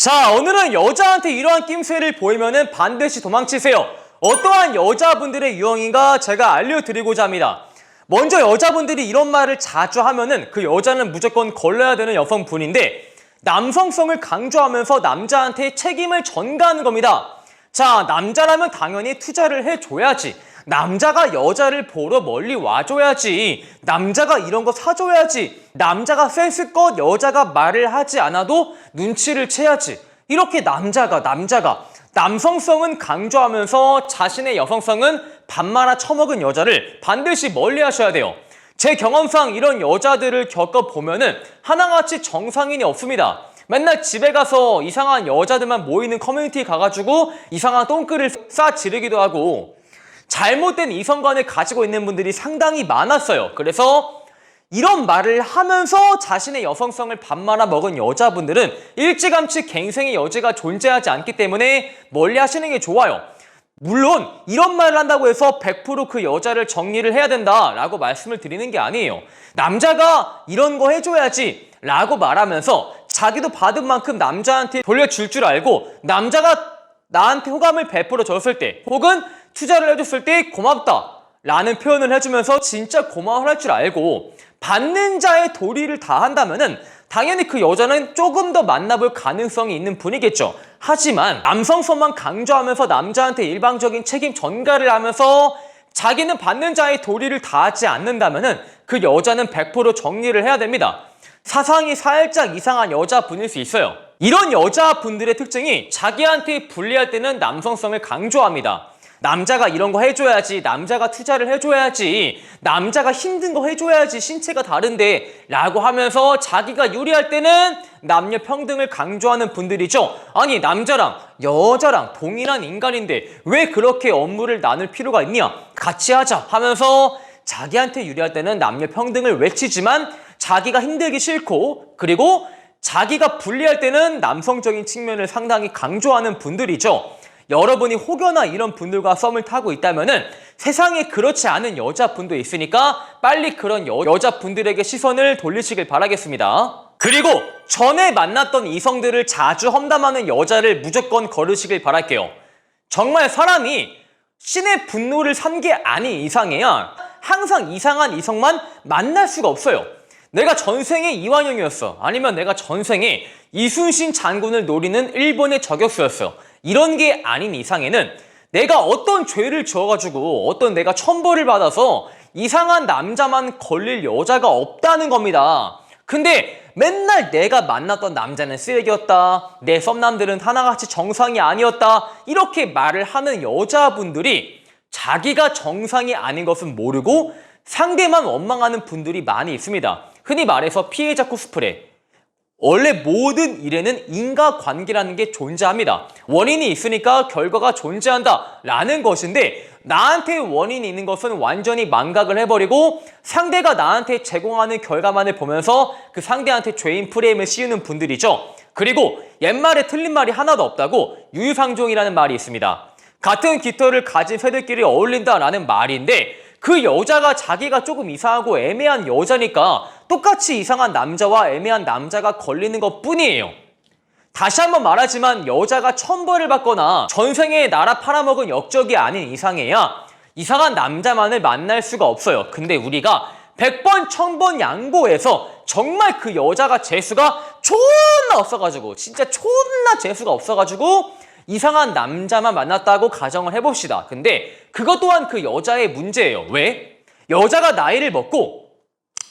자, 오늘은 여자한테 이러한 낌새를 보이면은 반드시 도망치세요. 어떠한 여자분들의 유형인가 제가 알려드리고자 합니다. 먼저 여자분들이 이런 말을 자주 하면은 그 여자는 무조건 걸러야 되는 여성분인데 남성성을 강조하면서 남자한테 책임을 전가하는 겁니다. 자, 남자라면 당연히 투자를 해줘야지. 남자가 여자를 보러 멀리 와줘야지. 남자가 이런 거 사줘야지. 남자가 센스껏 여자가 말을 하지 않아도 눈치를 채야지. 이렇게 남자가 남성성은 강조하면서 자신의 여성성은 밥 말아 처먹은 여자를 반드시 멀리 하셔야 돼요. 제 경험상 이런 여자들을 겪어보면은 하나같이 정상인이 없습니다. 맨날 집에 가서 이상한 여자들만 모이는 커뮤니티 가가지고 이상한 똥글을 싸지르기도 하고 잘못된 이성관을 가지고 있는 분들이 상당히 많았어요. 그래서 이런 말을 하면서 자신의 여성성을 밥 말아 먹은 여자분들은 일찌감치 갱생의 여지가 존재하지 않기 때문에 멀리 하시는 게 좋아요. 물론 이런 말을 한다고 해서 100% 그 여자를 정리를 해야 된다라고 말씀을 드리는 게 아니에요. 남자가 이런 거 해줘야지 라고 말하면서 자기도 받은 만큼 남자한테 돌려줄 줄 알고 남자가 나한테 호감을 베풀어 줬을 때 혹은 투자를 해줬을 때 고맙다 라는 표현을 해주면서 진짜 고마워할 줄 알고 받는 자의 도리를 다 한다면은 당연히 그 여자는 조금 더 만나볼 가능성이 있는 분이겠죠. 하지만 남성성만 강조하면서 남자한테 일방적인 책임 전가를 하면서 자기는 받는 자의 도리를 다하지 않는다면은 그 여자는 100% 정리를 해야 됩니다. 사상이 살짝 이상한 여자분일 수 있어요. 이런 여자분들의 특징이 자기한테 불리할 때는 남성성을 강조합니다. 남자가 이런 거 해줘야지, 남자가 투자를 해줘야지, 남자가 힘든 거 해줘야지, 신체가 다른데 라고 하면서 자기가 유리할 때는 남녀 평등을 강조하는 분들이죠. 아니, 남자랑 여자랑 동일한 인간인데 왜 그렇게 업무를 나눌 필요가 있냐, 같이 하자 하면서 자기한테 유리할 때는 남녀 평등을 외치지만 자기가 힘들기 싫고 그리고 자기가 불리할 때는 남성적인 측면을 상당히 강조하는 분들이죠. 여러분이 혹여나 이런 분들과 썸을 타고 있다면은 세상에 그렇지 않은 여자분도 있으니까 빨리 그런 여자분들에게 시선을 돌리시길 바라겠습니다. 그리고 전에 만났던 이성들을 자주 험담하는 여자를 무조건 거르시길 바랄게요. 정말 사람이 신의 분노를 산 게 아닌 이상해야 항상 이상한 이성만 만날 수가 없어요. 내가 전생에 이완용이었어. 아니면 내가 전생에 이순신 장군을 노리는 일본의 저격수였어. 이런 게 아닌 이상에는 내가 어떤 죄를 지어가지고 어떤 내가 천벌을 받아서 이상한 남자만 걸릴 여자가 없다는 겁니다. 근데 맨날 내가 만났던 남자는 쓰레기였다, 내 썸남들은 하나같이 정상이 아니었다 이렇게 말을 하는 여자분들이 자기가 정상이 아닌 것은 모르고 상대만 원망하는 분들이 많이 있습니다. 흔히 말해서 피해자 코스프레. 원래 모든 일에는 인과관계라는 게 존재합니다. 원인이 있으니까 결과가 존재한다 라는 것인데 나한테 원인이 있는 것은 완전히 망각을 해버리고 상대가 나한테 제공하는 결과만을 보면서 그 상대한테 죄인 프레임을 씌우는 분들이죠. 그리고 옛말에 틀린 말이 하나도 없다고 유유상종이라는 말이 있습니다. 같은 깃털을 가진 새들끼리 어울린다라는 말인데 그 여자가 자기가 조금 이상하고 애매한 여자니까 똑같이 이상한 남자와 애매한 남자가 걸리는 것 뿐이에요. 다시 한번 말하지만 여자가 천벌을 받거나 전생에 나라 팔아먹은 역적이 아닌 이상해야 이상한 남자만을 만날 수가 없어요. 근데 우리가 100번 1000번 양보해서 정말 그 여자가 재수가 존나 없어가지고 진짜 존나 재수가 없어가지고 이상한 남자만 만났다고 가정을 해봅시다. 근데 그것 또한 그 여자의 문제예요. 왜? 여자가 나이를 먹고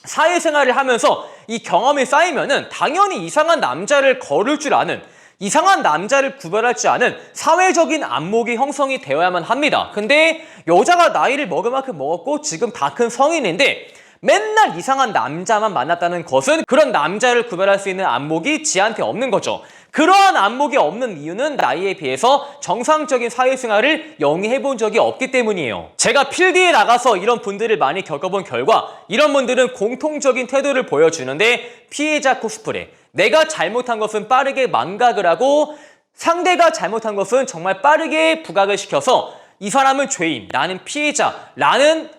사회생활을 하면서 이 경험이 쌓이면은 당연히 이상한 남자를 거를 줄 아는, 이상한 남자를 구별할 줄 아는 사회적인 안목이 형성이 되어야만 합니다. 근데 여자가 나이를 먹을 만큼 먹었고 지금 다 큰 성인인데 맨날 이상한 남자만 만났다는 것은 그런 남자를 구별할 수 있는 안목이 지한테 없는 거죠. 그러한 안목이 없는 이유는 나이에 비해서 정상적인 사회생활을 영위해본 적이 없기 때문이에요. 제가 필드에 나가서 이런 분들을 많이 겪어본 결과 이런 분들은 공통적인 태도를 보여주는데 피해자 코스프레. 내가 잘못한 것은 빠르게 망각을 하고 상대가 잘못한 것은 정말 빠르게 부각을 시켜서 이 사람은 죄인, 나는 피해자라는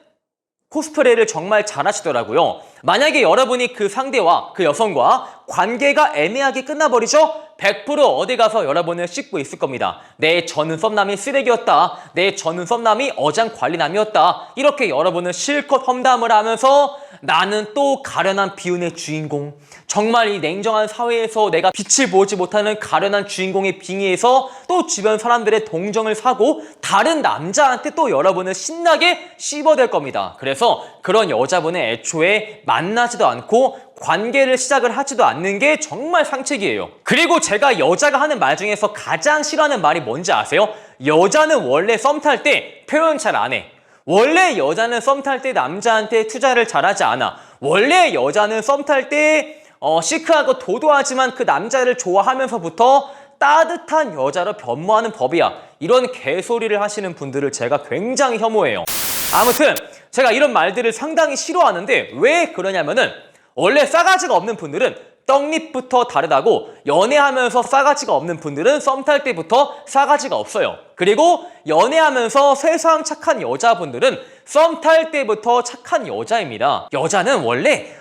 코스프레를 정말 잘하시더라고요. 만약에 여러분이 그 상대와 그 여성과 관계가 애매하게 끝나버리죠? 100% 어디 가서 여러분을 씻고 있을 겁니다. 내 전 썸남이 쓰레기였다. 내 전 썸남이 어장관리남이었다. 이렇게 여러분은 실컷 험담을 하면서 나는 또 가련한 비운의 주인공. 정말 이 냉정한 사회에서 내가 빛을 보지 못하는 가련한 주인공의 빙의에서 또 주변 사람들의 동정을 사고 다른 남자한테 또 여러분을 신나게 씹어댈 겁니다. 그래서 그런 여자분은 애초에 만나지도 않고 관계를 시작을 하지도 않는 게 정말 상책이에요. 그리고 제가 여자가 하는 말 중에서 가장 싫어하는 말이 뭔지 아세요? 여자는 원래 썸 탈 때 표현 잘 안 해. 원래 여자는 썸 탈 때 남자한테 투자를 잘하지 않아. 원래 여자는 썸 탈 때 시크하고 도도하지만 그 남자를 좋아하면서부터 따뜻한 여자로 변모하는 법이야. 이런 개소리를 하시는 분들을 제가 굉장히 혐오해요. 아무튼 제가 이런 말들을 상당히 싫어하는데 왜 그러냐면은 원래 싸가지가 없는 분들은 떡잎부터 다르다고 연애하면서 싸가지가 없는 분들은 썸 탈 때부터 싸가지가 없어요. 그리고 연애하면서 세상 착한 여자분들은 썸 탈 때부터 착한 여자입니다. 여자는 원래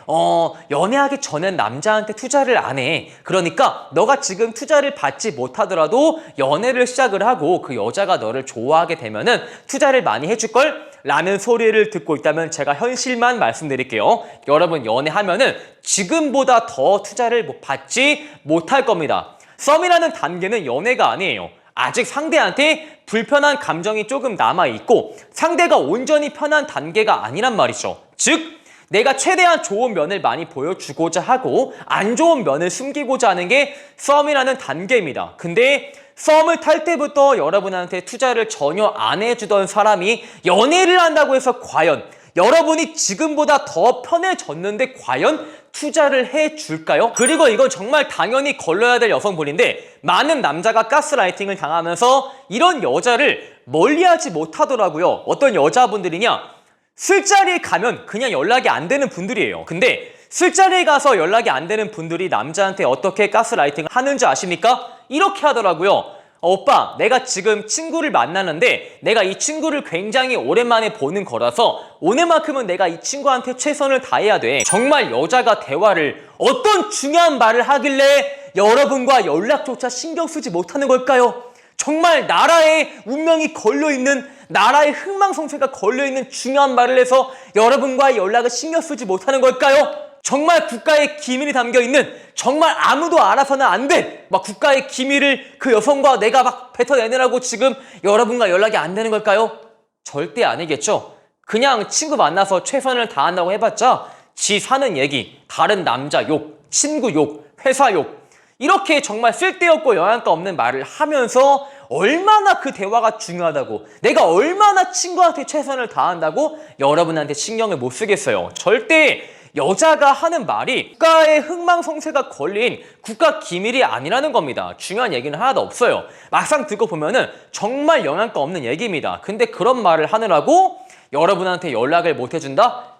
연애하기 전엔 남자한테 투자를 안 해. 그러니까 너가 지금 투자를 받지 못하더라도 연애를 시작을 하고 그 여자가 너를 좋아하게 되면은 투자를 많이 해줄걸? 라는 소리를 듣고 있다면 제가 현실만 말씀드릴게요. 여러분 연애하면은 지금보다 더 투자를 받지 못할 겁니다. 썸이라는 단계는 연애가 아니에요. 아직 상대한테 불편한 감정이 조금 남아있고 상대가 온전히 편한 단계가 아니란 말이죠. 즉 내가 최대한 좋은 면을 많이 보여주고자 하고 안 좋은 면을 숨기고자 하는 게 썸이라는 단계입니다. 근데 썸을 탈 때부터 여러분한테 투자를 전혀 안 해주던 사람이 연애를 한다고 해서 과연 여러분이 지금보다 더 편해졌는데 과연 투자를 해줄까요? 그리고 이건 정말 당연히 걸러야 될 여성분인데 많은 남자가 가스라이팅을 당하면서 이런 여자를 멀리하지 못하더라고요. 어떤 여자분들이냐? 술자리에 가면 그냥 연락이 안 되는 분들이에요. 근데 술자리에 가서 연락이 안 되는 분들이 남자한테 어떻게 가스라이팅을 하는지 아십니까? 이렇게 하더라고요. 오빠, 내가 지금 친구를 만나는데 내가 이 친구를 굉장히 오랜만에 보는 거라서 오늘만큼은 내가 이 친구한테 최선을 다해야 돼. 정말 여자가 대화를 어떤 중요한 말을 하길래 여러분과 연락조차 신경 쓰지 못하는 걸까요? 정말 나라의 운명이 걸려있는, 나라의 흥망성쇠가 걸려있는 중요한 말을 해서 여러분과의 연락을 신경 쓰지 못하는 걸까요? 정말 국가의 기밀이 담겨있는, 정말 아무도 알아서는 안 돼! 막 국가의 기밀을 그 여성과 내가 막 뱉어내느라고 지금 여러분과 연락이 안 되는 걸까요? 절대 아니겠죠? 그냥 친구 만나서 최선을 다한다고 해봤자 지 사는 얘기, 다른 남자 욕, 친구 욕, 회사 욕, 이렇게 정말 쓸데없고 영양가 없는 말을 하면서 얼마나 그 대화가 중요하다고, 내가 얼마나 친구한테 최선을 다한다고 여러분한테 신경을 못 쓰겠어요. 절대 여자가 하는 말이 국가의 흥망성쇠가 걸린 국가 기밀이 아니라는 겁니다. 중요한 얘기는 하나도 없어요. 막상 듣고 보면은 정말 영양가 없는 얘기입니다. 근데 그런 말을 하느라고 여러분한테 연락을 못 해준다?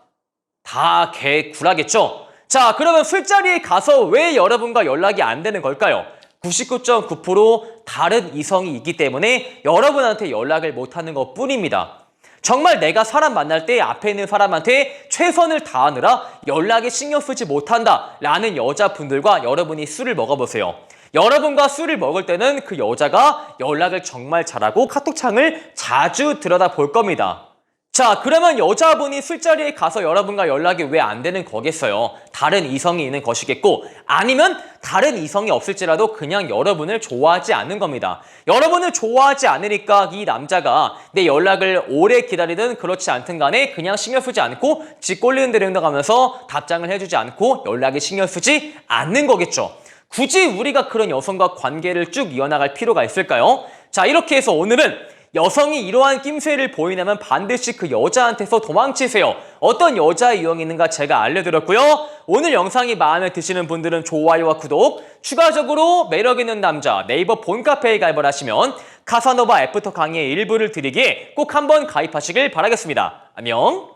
다 개구라겠죠? 자, 그러면 술자리에 가서 왜 여러분과 연락이 안 되는 걸까요? 99.9% 다른 이성이 있기 때문에 여러분한테 연락을 못하는 것 뿐입니다. 정말 내가 사람 만날 때 앞에 있는 사람한테 최선을 다하느라 연락에 신경 쓰지 못한다 라는 여자분들과 여러분이 술을 먹어보세요. 여러분과 술을 먹을 때는 그 여자가 연락을 정말 잘하고 카톡창을 자주 들여다볼 겁니다. 자, 그러면 여자분이 술자리에 가서 여러분과 연락이 왜 안 되는 거겠어요? 다른 이성이 있는 것이겠고, 아니면 다른 이성이 없을지라도 그냥 여러분을 좋아하지 않는 겁니다. 여러분을 좋아하지 않으니까 이 남자가 내 연락을 오래 기다리든 그렇지 않든 간에 그냥 신경 쓰지 않고 지 꼴리는 대로 행동하면서 답장을 해주지 않고 연락에 신경 쓰지 않는 거겠죠. 굳이 우리가 그런 여성과 관계를 쭉 이어나갈 필요가 있을까요? 자, 이렇게 해서 오늘은 여성이 이러한 낌새를 보이려면 반드시 그 여자한테서 도망치세요. 어떤 여자의 유형이 있는가 제가 알려드렸고요. 오늘 영상이 마음에 드시는 분들은 좋아요와 구독, 추가적으로 매력있는 남자 네이버 본카페에 가입을 하시면 카사노바 애프터 강의의 일부를 드리기에 꼭 한번 가입하시길 바라겠습니다. 안녕.